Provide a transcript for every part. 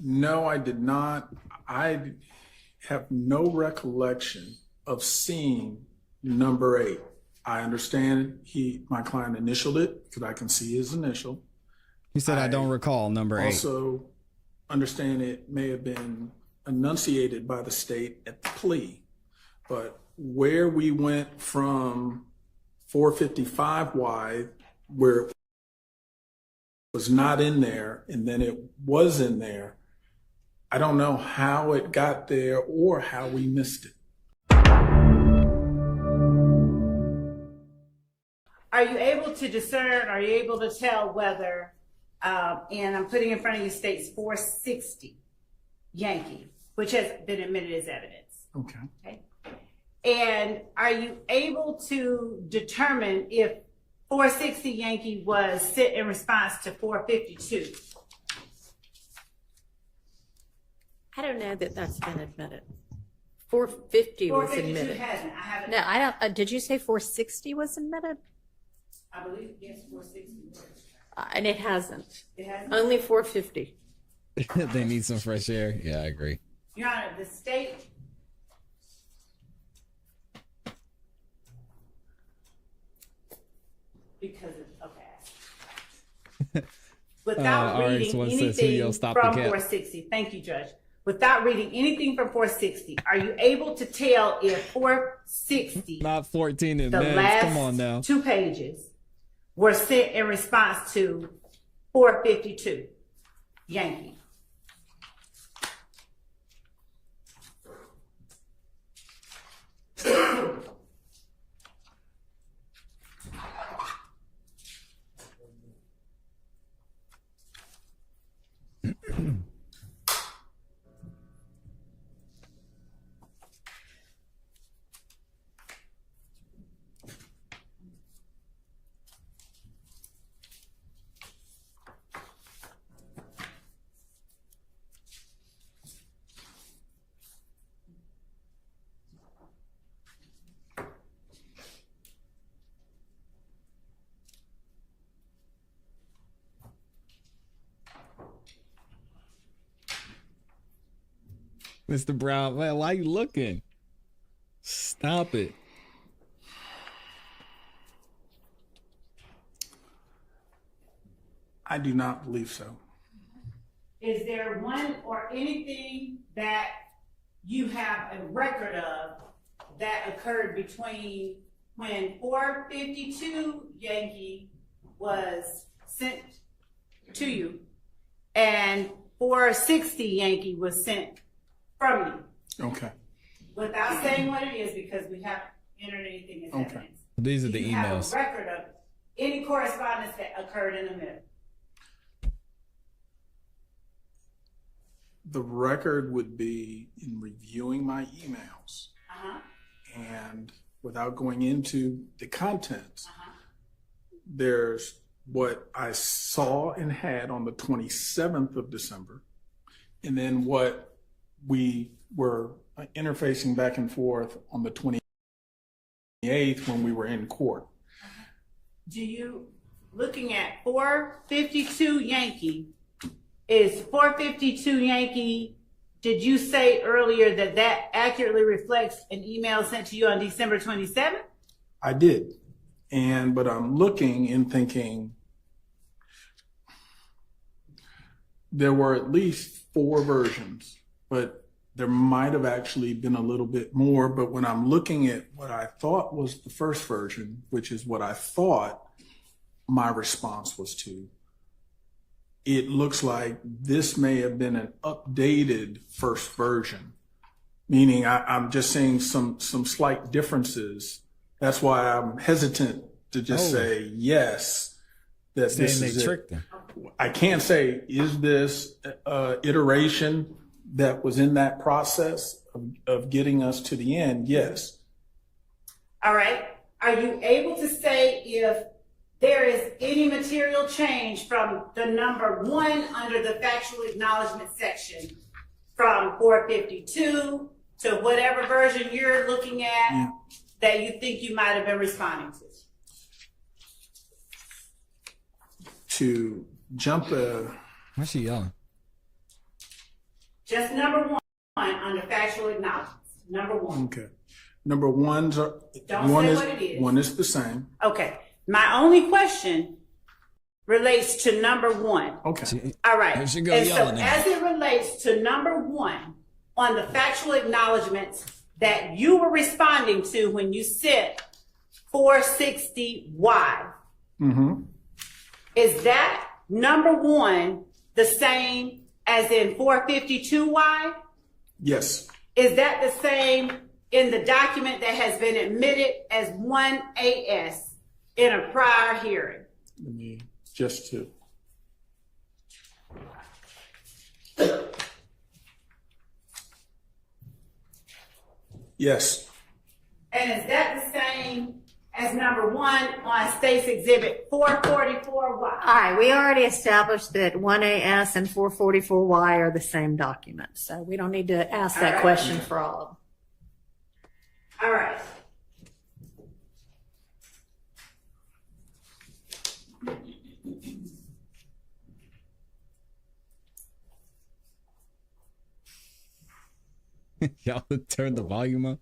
No, I did not. I have no recollection of seeing number 8. I understand my client initialed it because I can see his initial. You said I don't recall number 8. Also understand it may have been enunciated by the state at the plea, but where we went from 455Y, where it was not in there and then it was in there, I don't know how it got there or how we missed it. Are you able to discern, are you able to tell whether, and I'm putting in front of you states 460 Yankee, which has been admitted as evidence. Okay. And are you able to determine if 460 Yankee was sent in response to 452? I don't know that that's been admitted. 450 was 452 admitted. hasn't. I haven't. No, I don't. Did you say 460 was admitted? I believe, yes, 460 was. And it hasn't. It hasn't? Only 450. They need some fresh air. Yeah, I agree. Your Honor, the state because of, okay. Without reading anything from 460, thank you, Judge. Without reading anything from 460, are you able to tell if 460, Not 14 in the minutes. last Come on now. 2 pages, were sent in response to 452 Yankee? Mr. Brown, man, why you looking? Stop it. I do not believe so. Is there one or anything that you have a record of that occurred between when 452 Yankee was sent to you and 460 Yankee was sent from you? Okay. Without saying what it is, because we haven't entered anything as Okay. evidence. These are Do the you have emails. a record of any correspondence that occurred in the middle? The record would be in reviewing my emails Uh-huh. and without going into the contents, Uh-huh. there's what I saw and had on the 27th of December, and then what we were interfacing back and forth on the 28th when we were in court. Do you, looking at 452 Yankee, is 452 Yankee, did you say earlier that that accurately reflects an email sent to you on December 27th? I did. But I'm looking and thinking there were at least 4 versions, but there might have actually been a little bit more. But when I'm looking at what I thought was the first version, which is what I thought my response was to, it looks like this may have been an updated first version, meaning I'm just seeing some slight differences. That's why I'm hesitant to just say yes, that this is it. Tricked them. I can't say, is this iteration that was in that process of getting us to the end? Yes. All right. Are you able to say if there is any material change from the number 1 under the factual acknowledgement section from 452 to whatever version you're looking at that you think you might have been responding to? To jump Why's she yelling? Just number one under factual acknowledgments. Number one. Okay. Number one's are, Don't one say is what it is. one is the same. Okay. My only question relates to number one. Okay. All right. There she go And so yelling at as it relates to number one on the factual acknowledgments that you were responding to when you said 460Y, is that number one the same as in 452Y? Yes. Is that the same in the document that has been admitted as 1AS in a prior hearing? Let me just to. Yes. And is that the same as number one on State's Exhibit 444Y? All right, we already established that 1AS and 444Y are the same document, so we don't need to ask that right. question for all of them. All right. Y'all turn the volume up.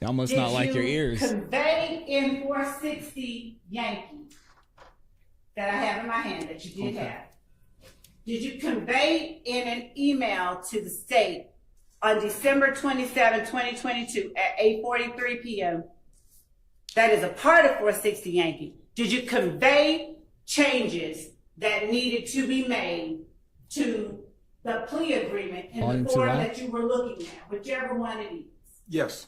Y'all must not like your ears. Convey in 460 Yankee that I have in my hand that you did have. Did you convey in an email to the state on December 27, 2022 at 8:43 p.m. that is a part of 460 Yankee? Did you convey changes that needed to be made to the plea agreement in Volume the too form loud? that you were looking at, whichever one it is? Yes.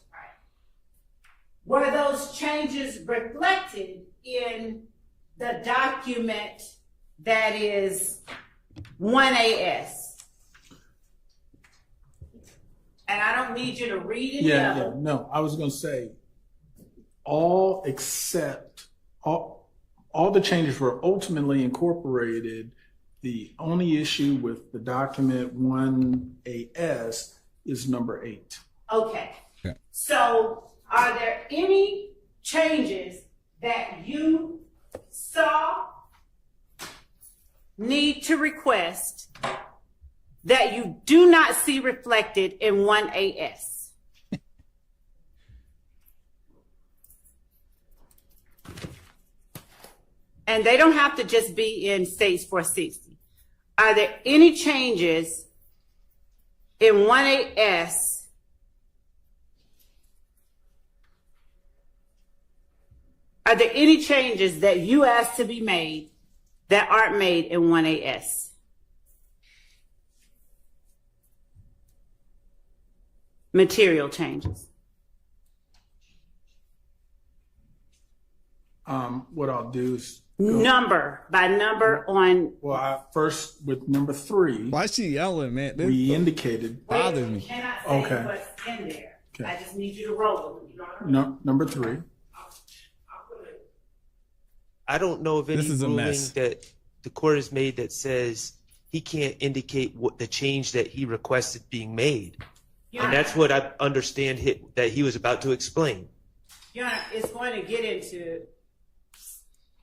Were those changes reflected in the document that is 1AS? And I don't need you to read it. Yeah. No, I was going to say all except all the changes were ultimately incorporated. The only issue with the document 1AS is number 8. Okay. Okay. So are there any changes that you saw need to request that you do not see reflected in 1AS? And they don't have to just be in States 460. Are there any changes in 1AS Are there any changes that you asked to be made that aren't made in 1AS? Material changes. What I'll do is Number by number on. first with number 3, Why is she yelling, man? This we indicated bothers me. You cannot say Okay. what's in there. Okay. I just need you to roll it. number 3. I don't know of any This is a ruling mess. that the court has made that says he can't indicate what the change that he requested being made. Your And Honor, that's what I understand that he was about to explain. Your Honor, it's going to get into.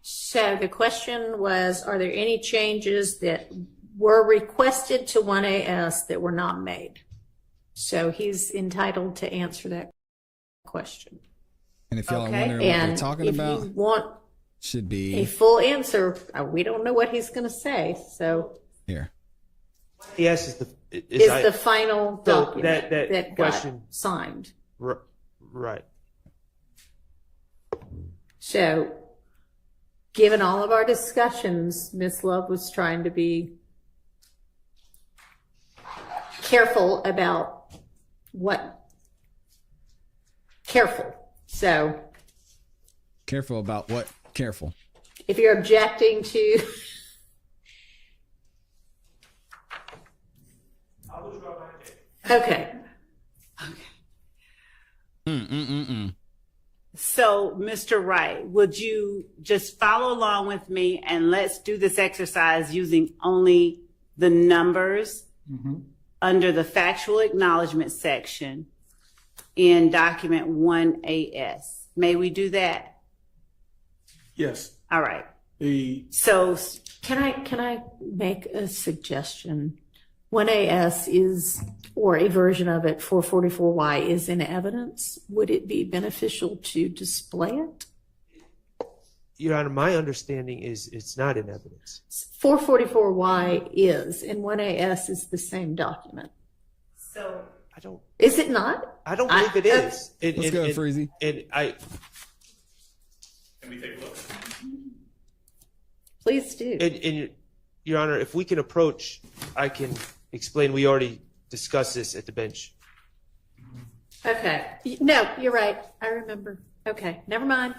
So the question was, are there any changes that were requested to 1AS that were not made? So he's entitled to answer that question. And if y'all are Okay. wondering what they're And talking if about, you want should a be full answer, we don't know what he's going to say. So here. Yes, is is the final So document that that question- got signed. right. So given all of our discussions, Ms. Love was trying to be careful about careful. So Careful about what? Careful. if you're objecting to, okay. So, Mr. Wright, would you just follow along with me and let's do this exercise using only the numbers under the factual acknowledgement section in document 1AS. May we do that? Yes. All right. The So, Can I make a suggestion? 1AS is, or a version of it, 444Y is in evidence, would it be beneficial to display it? Your Honor, my understanding is it's not in evidence. 444Y is, and 1AS is the same document. So, I don't. Is it not? I don't believe it is. Let's go, Freezy. And I. Can we take a look? Please do. And Your Honor, if we can approach, I can explain. We already discussed this at the bench. Okay. No, you're right. I remember. Okay. Never mind.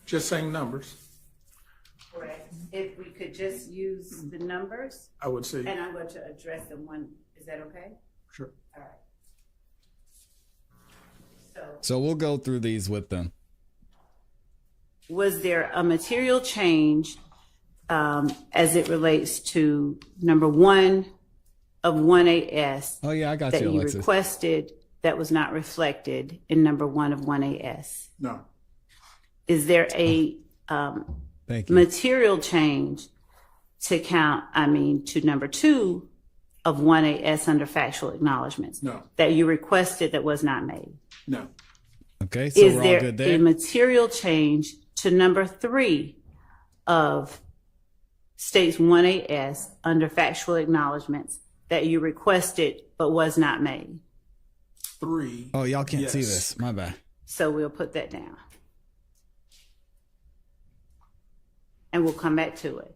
Just saying numbers, correct. If we could just use the numbers, I would say, and I'm going to address them one, is that okay? sure. All right. So, So we'll go through these with them. was there a material change as it relates to number 1 of 1AS Oh yeah, I got that you, you Alexis. requested that was not reflected in number 1 of 1AS? No, Is there a Thank you. material change to number 2 of 1AS under factual acknowledgments no, that you requested that was not made? no, Okay, so Is we're all there good a there. material change to number 3 of states 1AS under factual acknowledgments that you requested but was not made? 3. Oh, y'all can't see Yes. this. My bad. So we'll put that down. And we'll come back to it.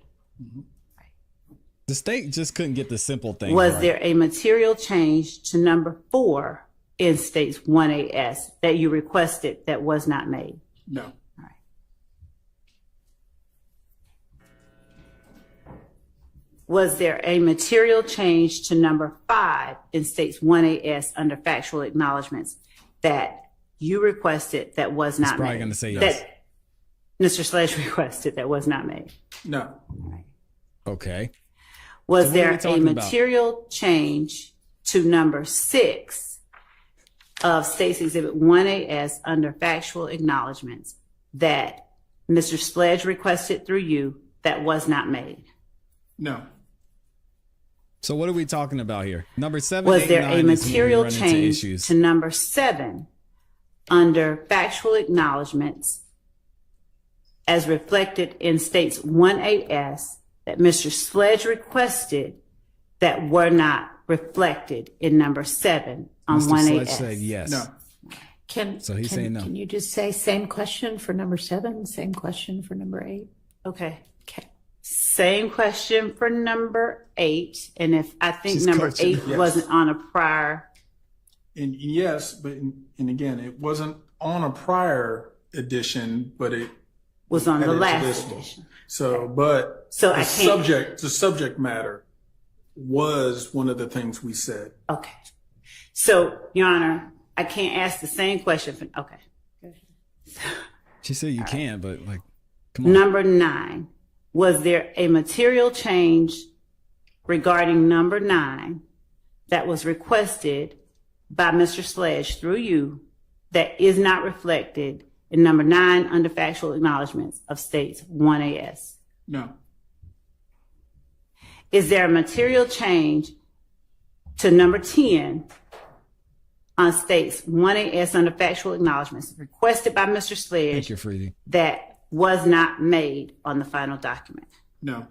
The state just couldn't get the simple thing. Was right. there a material change to number 4 in states 1AS that you requested that was not made? No, Was there a material change to number 5 in states 1AS under factual acknowledgments that you requested that was not probably made? gonna say yes. That Mr. Sledge requested that was not made. no, Okay. Was So what are there we a talking about? material change to number 6 of States Exhibit 1AS under factual acknowledgments that Mr. Sledge requested through you that was not made? no, So what are we talking about here? Number 7, Was 8, there 9 a is when we material run into change issues. to number 7 under factual acknowledgments as reflected in States 1AS that Mr. Sledge requested that were not reflected in number 7 on Mr. 1AS? Sledge said yes. no, So he's saying no. Can you just say same question for number 7, same question for number 8? Okay. Same question for number 8. And if I think She's number coaching. 8 Yes. wasn't on a prior, and yes, but and again, it wasn't on a prior edition, but it was on the added to last this one. edition. So, but So the I can't- subject matter was one of the things we said. Okay. So, Your Honor, I can't ask the same question for, okay. She said you can, but like, come on. Number 9, was there a material change regarding number 9 that was requested by Mr. Sledge through you that is not reflected in number 9 under factual acknowledgments of states 1AS? No, Is there a material change to number 10 on states 1AS under factual acknowledgments requested by Mr. Thank Sledge you, Freezy. that was not made on the final document? no,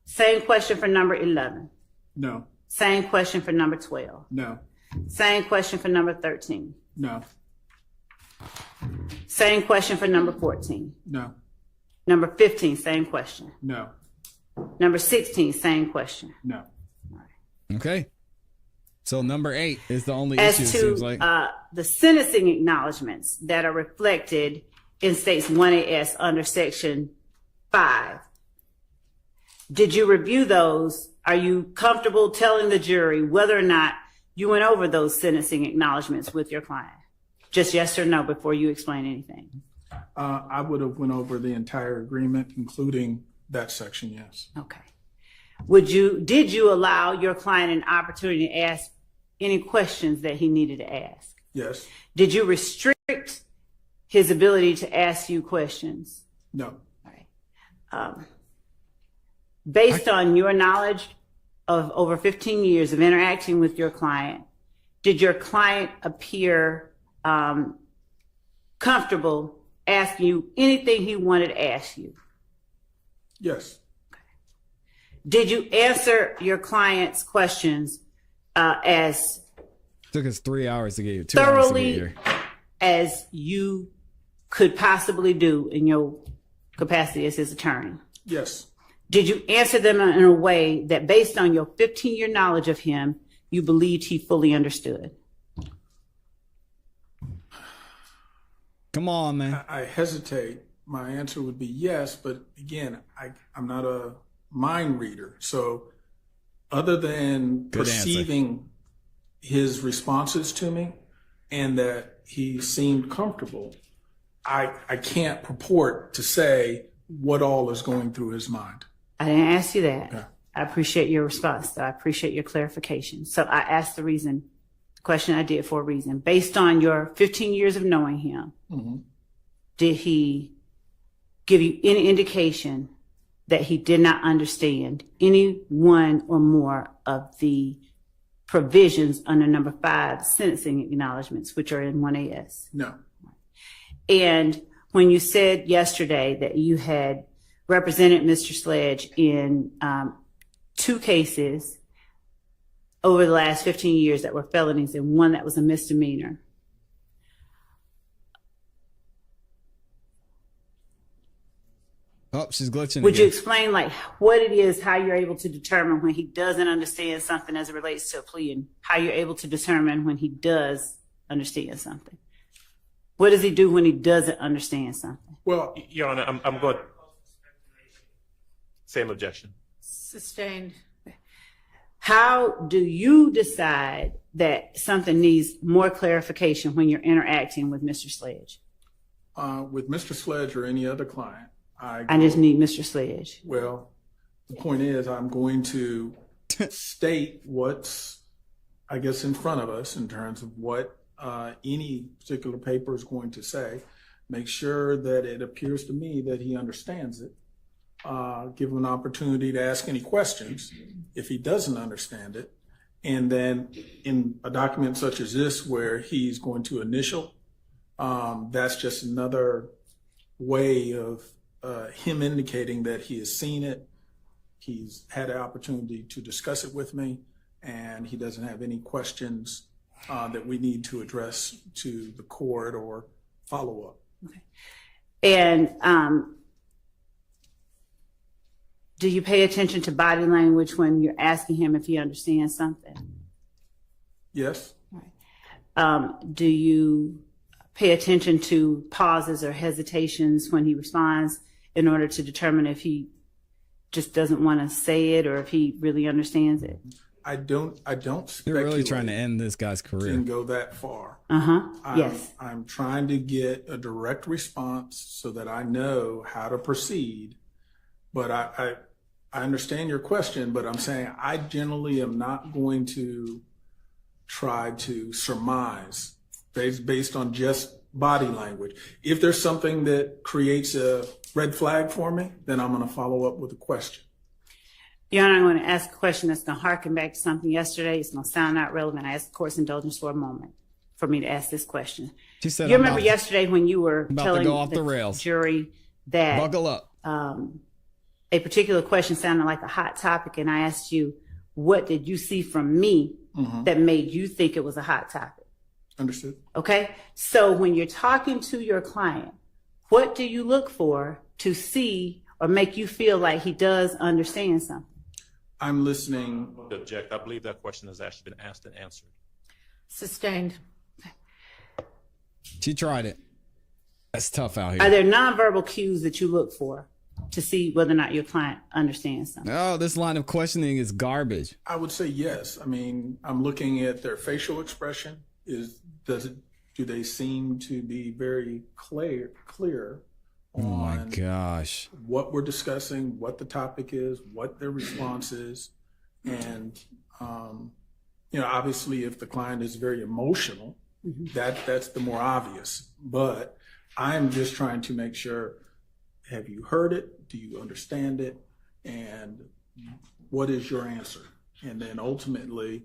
Same question for number 11. no, Same question for number 12. no, Same question for number 13. no, Same question for number 14. no, Number 15, same question. no, Number 16, same question. no. Okay. So number 8 is the only As issue, it to seems like. the sentencing acknowledgments that are reflected in states 1AS under section 5, did you review those? Are you comfortable telling the jury whether or not you went over those sentencing acknowledgments with your client? Just yes or no before you explain anything. I would have went over the entire agreement, including that section. Yes. Okay. Did you allow your client an opportunity to ask any questions that he needed to ask? Yes. Did you restrict his ability to ask you questions? No. All right. based on your knowledge of over 15 years of interacting with your client, did your client appear comfortable asking you anything he wanted to ask you? Yes. Did you answer your client's questions as Took us 3 hours to get here. 2 hours to get thoroughly here. as you could possibly do in your capacity as his attorney? Yes. Did you answer them in a way that, based on your 15-year knowledge of him, you believed he fully understood? Come on, man. I hesitate. My answer would be yes, but again, I'm not a mind reader. So other than Good answer. perceiving his responses to me and that he seemed comfortable, I can't purport to say what all is going through his mind. I didn't ask you that. Okay. I appreciate your response, though. I appreciate your clarification. So I asked the question I did for a reason. Based on your 15 years of knowing him, did he give you any indication that he did not understand any one or more of the provisions under number 5 sentencing acknowledgments, which are in 1AS? No. And when you said yesterday that you had represented Mr. Sledge in 2 cases over the last 15 years that were felonies and one that was a misdemeanor, Oh, she's glitching would you again. explain like what it is, how you're able to determine when he doesn't understand something as it relates to a plea, and how you're able to determine when he does understand something? What does he do when he doesn't understand something? Well, Your Honor, I'm going. Same objection. Sustained. How do you decide that something needs more clarification when you're interacting with Mr. Sledge? with Mr. Sledge or any other client, I just need Mr. Sledge. well, the point is I'm going to state what's, I guess, in front of us in terms of what any particular paper is going to say. Make sure that it appears to me that he understands it. Give him an opportunity to ask any questions if he doesn't understand it. And then in a document such as this, where he's going to initial, that's just another way of him indicating that he has seen it. He's had an opportunity to discuss it with me, and he doesn't have any questions that we need to address to the court or follow up. Okay. And do you pay attention to body language when you're asking him if he understands something? Yes. Do you pay attention to pauses or hesitations when he responds in order to determine if he just doesn't want to say it or if he really understands it? I don't speculate. You're really trying to end this guy's career. Can go that far. Yes. I'm trying to get a direct response so that I know how to proceed. But I understand your question, but I'm saying I generally am not going to try to surmise based on just body language. If there's something that creates a red flag for me, then I'm going to follow up with a question. Your Honor, I'm going to ask a question that's going to harken back to something yesterday. It's going to sound not relevant. I asked the court's indulgence for a moment for me to ask this question. She said, You I'm remember yesterday when you were about to telling go off the the rails. jury that Buckle up. a particular question sounded like a hot topic, and I asked you, what did you see from me that made you think it was a hot topic? Understood. Okay? So when you're talking to your client, what do you look for to see or make you feel like he does understand something? I'm listening. To object, I believe that question has actually been asked and answered. Sustained. She tried it. That's tough out Are here. there nonverbal cues that you look for to see whether or not your client understands something? Oh, this line of questioning is garbage. I would say yes. I mean, I'm looking at their facial expression. Do they seem to be very clear Oh my on gosh. what we're discussing, what the topic is, what their response is, and obviously, if the client is very emotional, that's the more obvious. But I'm just trying to make sure: have you heard it? Do you understand it? and what is your answer? And then ultimately,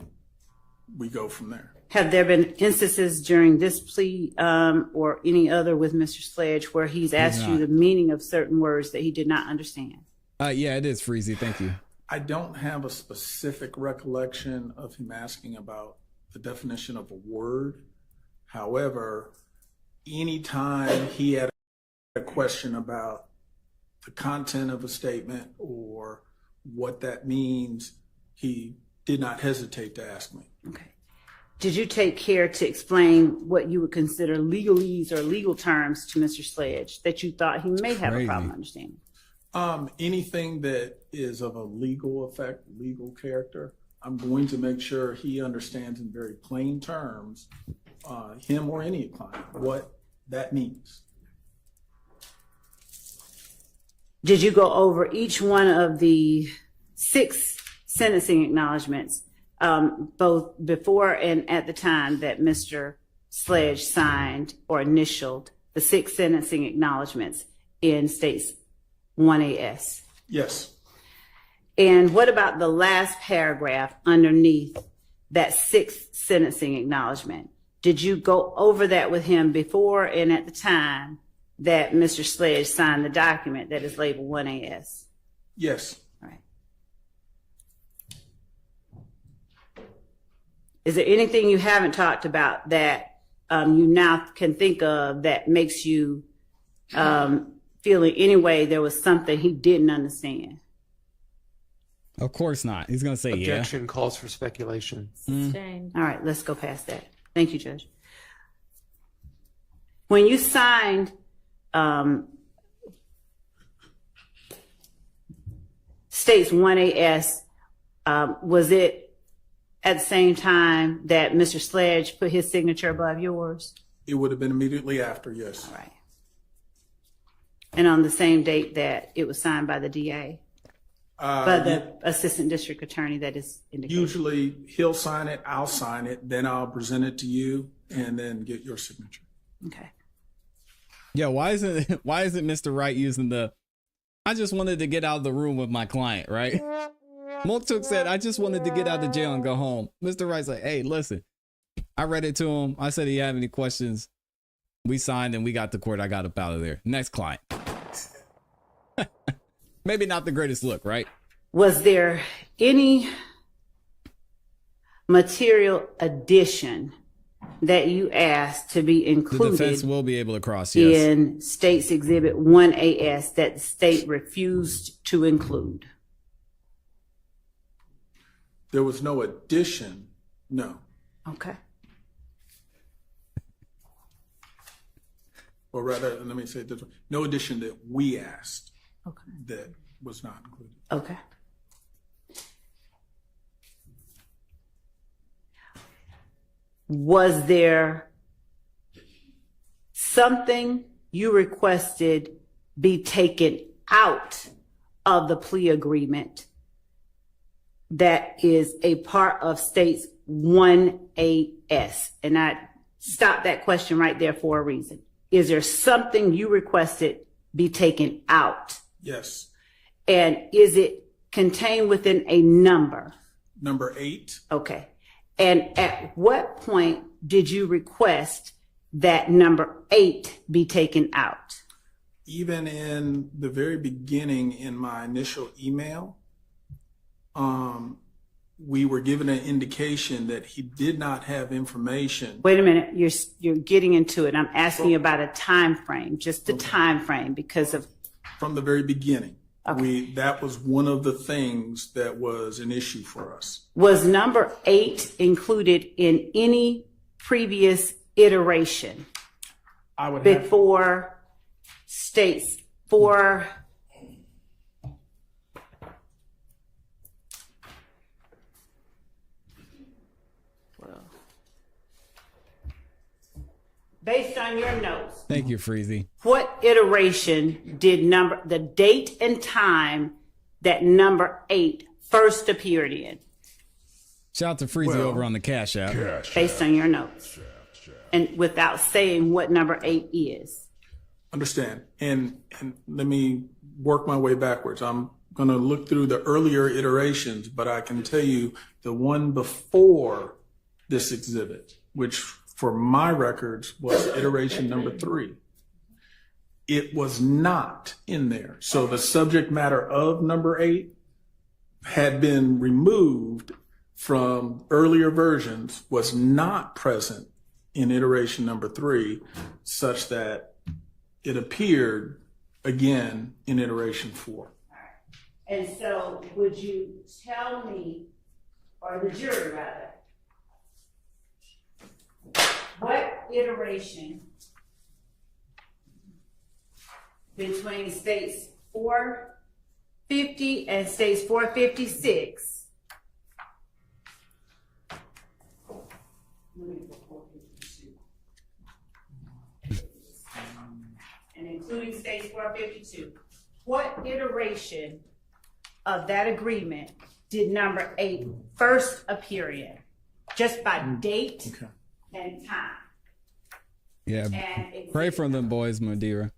we go from there. Have there been instances during this plea or any other with Mr. Sledge where he's asked you not. the meaning of certain words that he did not understand? Yeah, it is Freezy. Thank you. I don't have a specific recollection of him asking about the definition of a word. However, anytime he had a question about the content of a statement or what that means, he did not hesitate to ask me. Okay. Did you take care to explain what you would consider legalese or legal terms to Mr. Sledge that you thought he may have a Crazy. problem understanding? Anything that is of a legal effect, legal character, I'm going to make sure he understands in very plain terms, him or any client, what that means. Did you go over each one of the 6 sentencing acknowledgments, both before and at the time that Mr. Sledge signed or initialed the 6 sentencing acknowledgments in States 1AS? Yes. And what about the last paragraph underneath that 6th sentencing acknowledgement? Did you go over that with him before and at the time that Mr. Sledge signed the document that is labeled 1AS? Yes. All right. Is there anything you haven't talked about that you now can think of that makes you feel in any way there was something he didn't understand? Of course not. He's gonna say Objection calls for speculation. Sustained. All right, let's go past that. Thank you, Judge. When you signed States 1AS, was it at the same time that Mr. Sledge put his signature above yours? It would have been immediately after, yes. All right. And on the same date that it was signed by the DA? By the assistant district attorney that is indicated? Usually he'll sign it, I'll sign it, then I'll present it to you and then get your signature. Okay. Yeah, why isn't Mr. Wright using the I just wanted to get out of the room with my client, right? Mounk Tounk said, I just wanted to get out of jail and go home. Mr. Wright's like, hey, listen, I read it to him. I said, do you have any questions? We signed and we got to court. I got up out of there. Next client. Maybe not the greatest look, right? Was there any material addition that you asked to be The defense included will be able to cross, yes. in States Exhibit 1AS that the state refused to include? There was no addition, no. Okay. Or rather, let me say it this way, no addition that we asked Okay. that was not included. Okay. Was there something you requested be taken out of the plea agreement that is a part of States 1AS? And I stopped that question right there for a reason. Is there something you requested be taken out? Yes. And is it contained within a number? Number 8, Okay. And at what point did you request that number 8 be taken out? even in the very beginning in my initial email, we were given an indication that he did not have information. Wait a minute, you're getting into it. I'm asking you about a time frame, just the time frame, because of From the very beginning. Okay. That was one of the things that was an issue for us. was number 8 included in any previous iteration I would have, before states for based on your notes, Thank you, Freezy. what iteration did the date and time that number 8 first appeared in, Shout out to Freezy over on the Cash App. based on your notes? And without saying what number 8 is. understand. And let me work my way backwards. I'm going to look through the earlier iterations, but I can tell you the one before this exhibit, which for my records was iteration number 3. It was not in there. So the subject matter of number 8 had been removed from earlier versions, was not present in iteration number 3, such that it appeared again in iteration 4. And so would you tell me, or the jury rather, what iteration between states 450 and states 456 and including states 452, what iteration of that agreement did number 8 first appear in? Just by date and time. Yeah. And Pray for them boys, Madeira.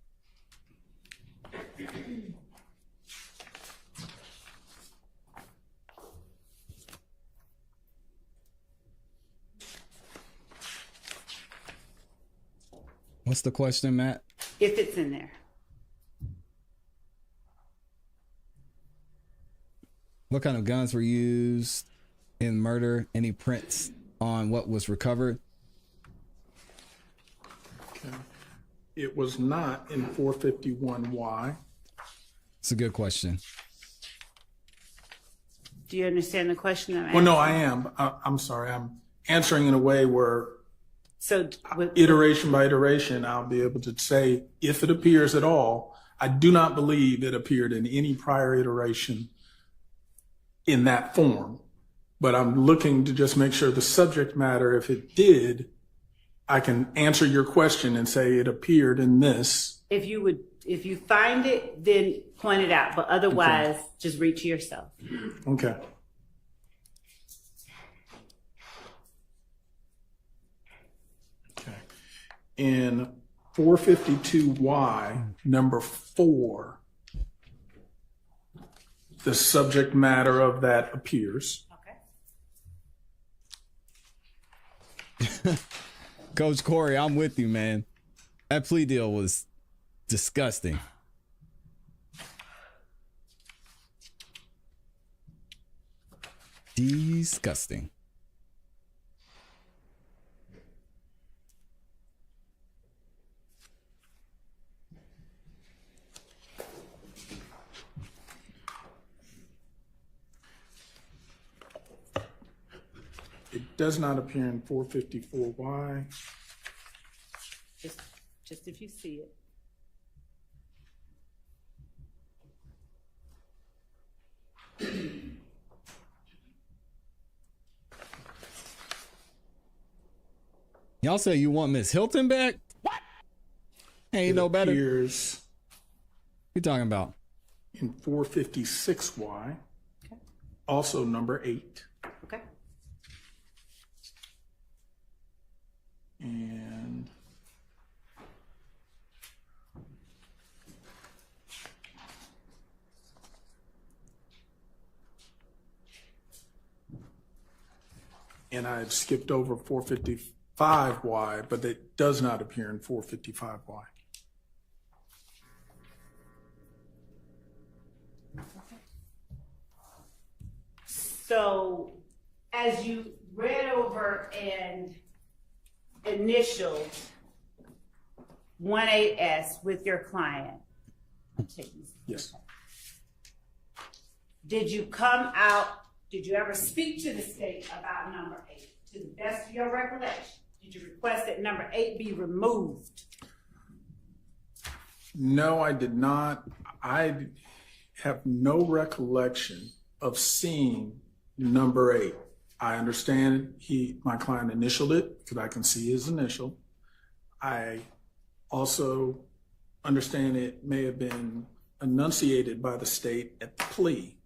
What's the question, Matt? if it's in there. What kind of guns were used in murder? Any prints on what was recovered? Okay. It was not in 451Y. It's a good question. Do you understand the question I'm asking? Well, no, I am. I'm sorry. I'm answering in a way where So iteration by iteration, I'll be able to say if it appears at all. I do not believe it appeared in any prior iteration in that form, but I'm looking to just make sure the subject matter, if it did, I can answer your question and say it appeared in this. if you find it, then point it out, but otherwise, just read to yourself. Okay. Okay. In 452Y, number 4, the subject matter of that appears. Okay. Coach Corey, I'm with you, man. That plea deal was disgusting. Disgusting. It does not appear in 454Y. Just if you see it. Y'all say you want Miss Hilton back? What? Ain't no better. Appears You talking about? in 456Y, also number 8. Okay. And I've skipped over 455Y, but it does not appear in 455Y. So as you read over and initialed 18S with your client, I'm taking this. Yes. Did you ever speak to the state about number 8? To the best of your recollection, did you request that number 8 be removed? No, I did not. I have no recollection of seeing number 8. I understand my client initialed it because I can see his initial. I also understand it may have been enunciated by the state at the plea,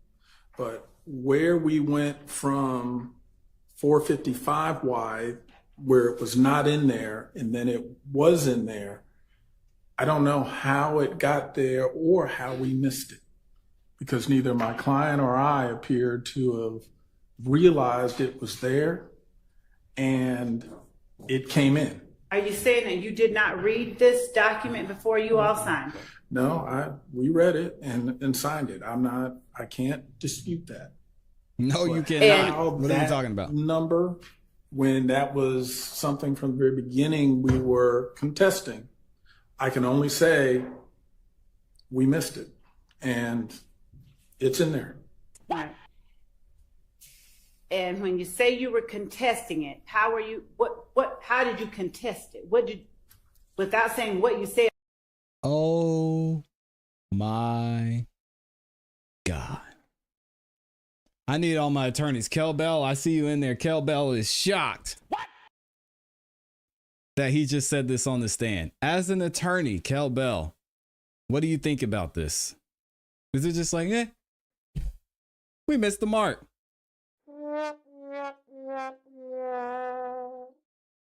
but where we went from 455Y, where it was not in there, and then it was in there, I don't know how it got there or how we missed it. because neither my client or I appeared to have realized it was there and it came in. Are you saying that you did not read this document before you all signed it? No, we read it and signed it. I can't dispute that. No, you But cannot. how What are you that talking about? number, when that was something from the very beginning we were contesting, I can only say we missed it, and it's in there. Right. And when you say you were contesting it, how did you contest it? Without saying what you said? Oh my God. I need all my attorneys. Kel Bell, I see you in there. Kel Bell is shocked that he just said this on the stand. As an attorney, Kel Bell, what do you think about this? Is it just like, we missed the mark?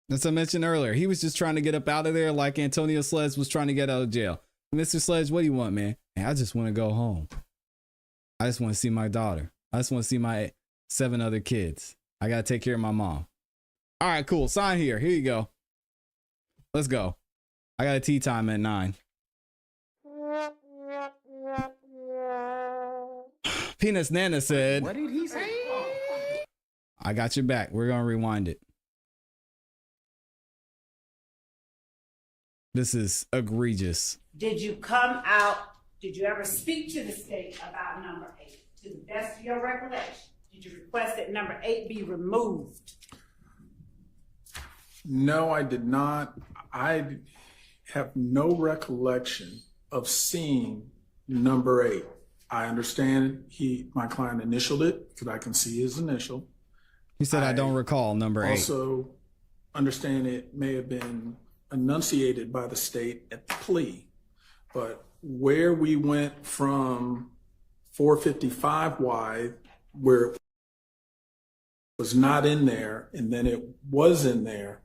As I mentioned earlier, he was just trying to get up out of there like Antonio Sledge was trying to get out of jail. Mr. Sledge, what do you want, man? Hey, I just want to go home. I just want to see my daughter. I just want to see my 7 other kids. I got to take care of my mom. All right, cool. Sign here. Here you go. Let's go. I got a tea time at 9. Penis Nana said, What did he say? I got your back. We're going to rewind it. This is egregious. Did you ever speak to the state about number 8? To the best of your recollection, did you request that number 8 be removed? No, I did not. I have no recollection of seeing number 8. I understand my client initialed it because I can see his initial. He said, I don't recall number 8. Also understand it may have been enunciated by the state at the plea, but where we went from 455Y, where it was not in there and then it was in there,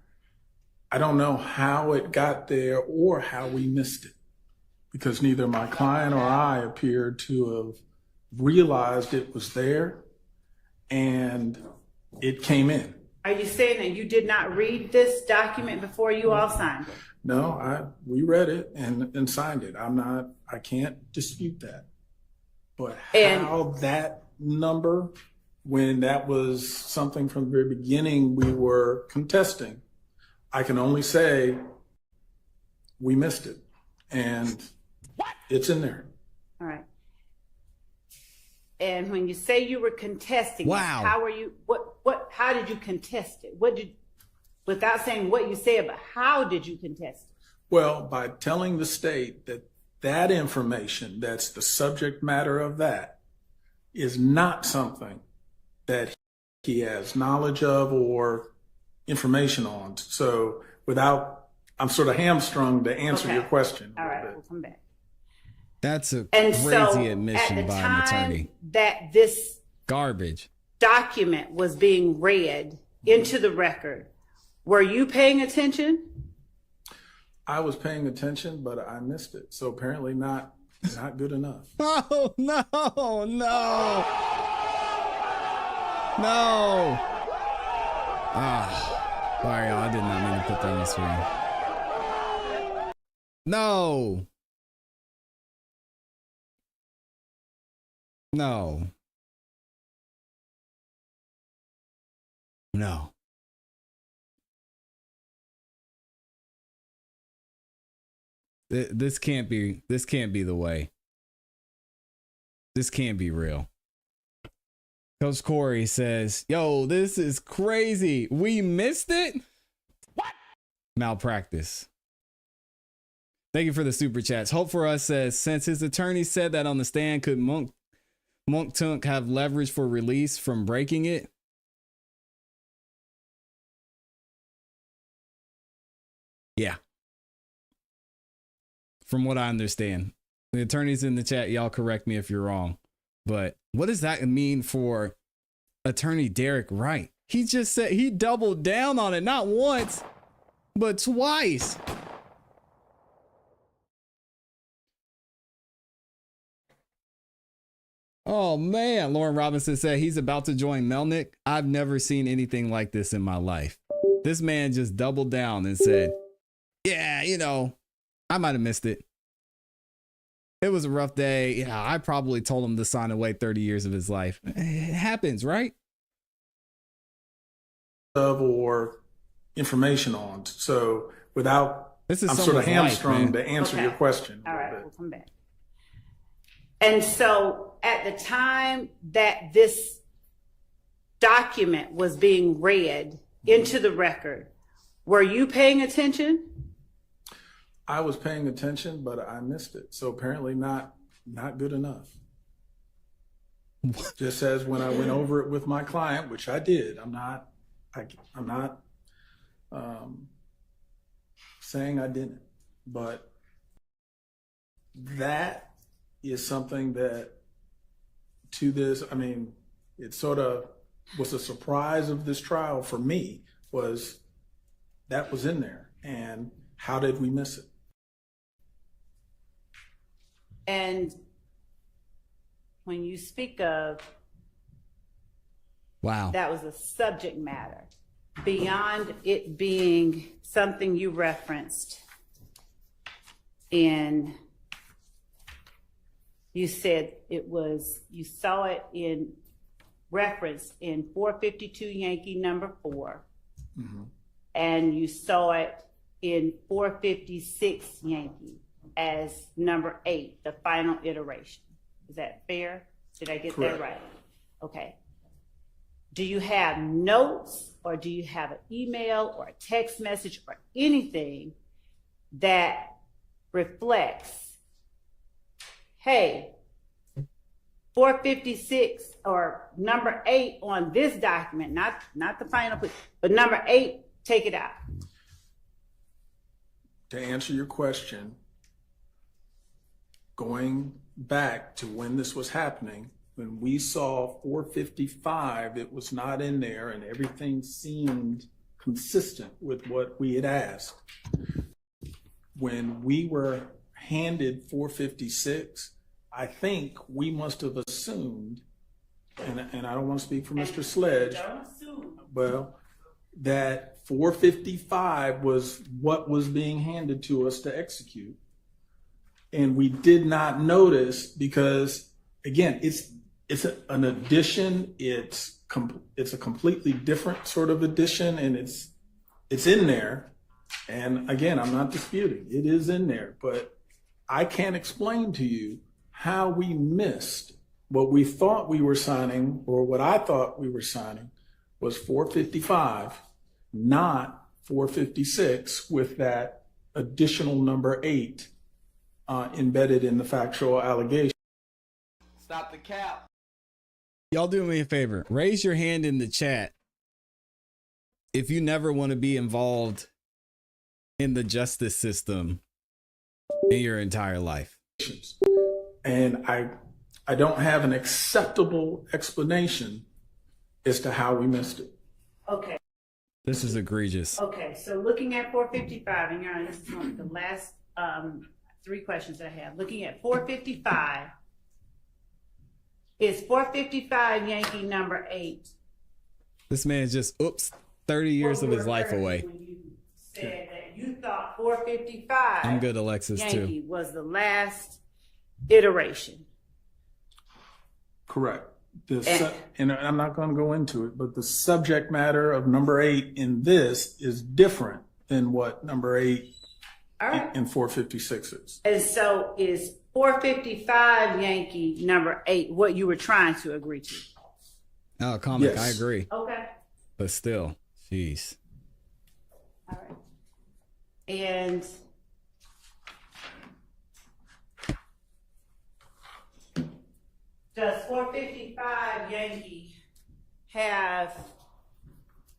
I don't know how it got there or how we missed it, because neither my client or I appeared to have realized it was there and it came in. Are you saying that you did not read this document before you all signed it? No, we read it and signed it. I can't dispute that. But how that number, when that was something from the very beginning we were contesting, I can only say we missed it. And it's in there. All right. And when you say you were contesting it, how did you contest it? Without saying what you said, but how did you contest it? Well, by telling the state that information, that's the subject matter of that, is not something that he has knowledge of or information on. So I'm sort of hamstrung to answer your question. All right, we'll come back. That's a crazy admission by an attorney. That this garbage document was being read into the record, were you paying attention? I was paying attention, but I missed it. So apparently not good enough. Oh, no. Sorry, y'all. I did not mean to put that on the screen. No. This can't be the way. This can't be real. Coach Corey says, yo, this is crazy. We missed it? What? Malpractice. Thank you for the super chats. Hope for Us says, since his attorney said that on the stand, could Mounk Tounk have leverage for release from breaking it? Yeah. From what I understand. The attorneys in the chat, y'all correct me if you're wrong. But what does that mean for attorney Derek Wright? He just said he doubled down on it, not once, but twice. Oh man, Lauren Robinson said he's about to join Melnick. I've never seen anything like this in my life. This man just doubled down and said, yeah, you know, I might have missed it. It was a rough day. Yeah, I probably told him to sign away 30 years of his life. It happens, right? Or information on. So without, This is I'm sort of someone's life, hamstrung man. to answer Okay. your question. All right, we'll come back. And so at the time that this document was being read into the record, were you paying attention? I was paying attention, but I missed it. So apparently not good enough. Just as when I went over it with my client, which I did. I'm not saying I didn't, but that is something that to this, I mean, it sort of was a surprise of this trial for me, was that was in there. And how did we miss it? And when you speak of Wow. that was a subject matter, beyond it being something you referenced in, you said it was, you saw it in reference in 452 Yankee number 4, and you saw it in 456 Yankee as number 8, the final iteration. Is that fair? Did I get Correct. that right? Okay. Do you have notes, or do you have an email or a text message or anything that reflects, hey, 456 or number 8 on this document, not the final, but number 8, take it out? To answer your question, going back to when this was happening, when we saw 455, it was not in there and everything seemed consistent with what we had asked. When we were handed 456, I think we must have assumed, and I don't want to speak for Mr. Sledge, Don't assume. well, that 455 was what was being handed to us to execute. And we did not notice because, again, it's an addition. It's a completely different sort of addition, and it's in there. And again, I'm not disputing it is in there, but I can't explain to you how we missed what we thought we were signing, or what I thought we were signing was 455, not 456, with that additional number 8 embedded in the factual allegation. Stop the cap. Y'all do me a favor. Raise your hand in the chat if you never want to be involved in the justice system in your entire life. And I don't have an acceptable explanation as to how we missed it. Okay. This is egregious. Okay, so looking at 455, and Your Honor, this is one of the last 3 questions that I have. Looking at 455, is 455 Yankee number 8? This man's just, 30 years of his life away. When you said that you thought 455 I'm good, Alexis, Yankee too. was the last iteration. Correct. And I'm not going to go into it, but the subject matter of number 8 in this is different than what number 8 All right. in 456 is. And so is 455 Yankee number 8 what you were trying to agree to? Oh, comic, Yes. I agree. Okay. But still, jeez. All right. And does 455 Yankee have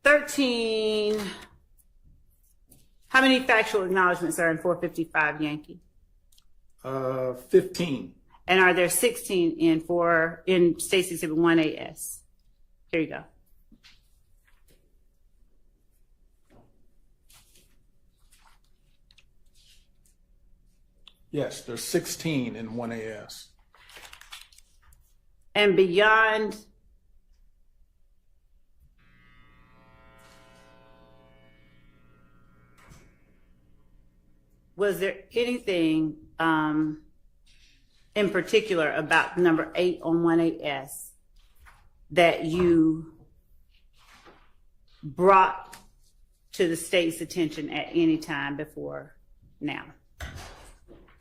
13? How many factual acknowledgments are in 455 Yankee? 15. And are there 16 in State's Exhibit 1AS? Here you go. Yes, there's 16 in 1AS. And beyond was there anything in particular about number 8 on 18S that you brought to the state's attention at any time before now?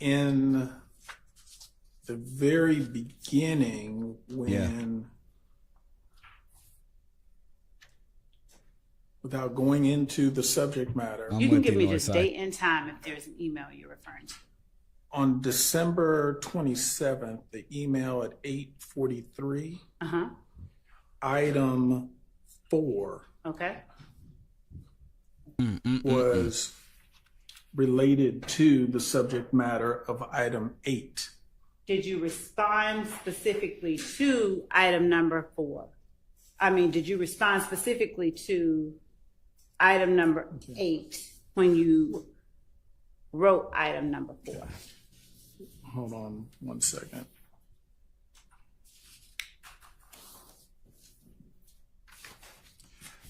In the very beginning, when, without going into the subject matter, You can give me just date and time if there's an email you're referring to. on December 27th, the email at 8:43, item 4 Okay. was related to the subject matter of item 8. Did you respond specifically to item number 4? I mean, did you respond specifically to item number 8 when you wrote item number 4? Hold on one second.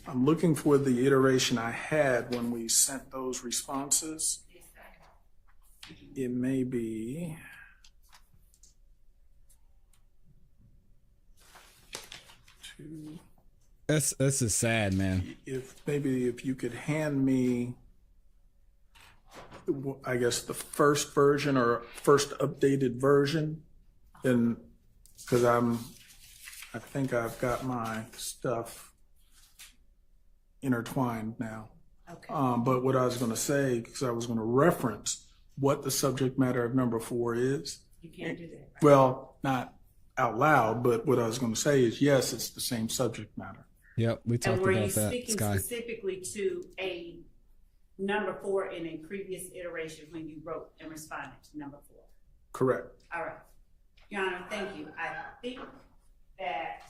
I'm looking for the iteration I had when we sent those responses. It may be. This is sad, man. If you could hand me, I guess, the first version or first updated version, then, because I think I've got my stuff intertwined now. Okay. But what I was going to say, because I was going to reference what the subject matter of number 4 is. You can't do that. Right? Well, not out loud, but what I was going to say is, yes, it's the same subject matter. Yep, we talked And were about you that, speaking Sky. specifically to a number 4 in a previous iteration when you wrote and responded to number 4? Correct. All right. Your Honor, thank you. I think that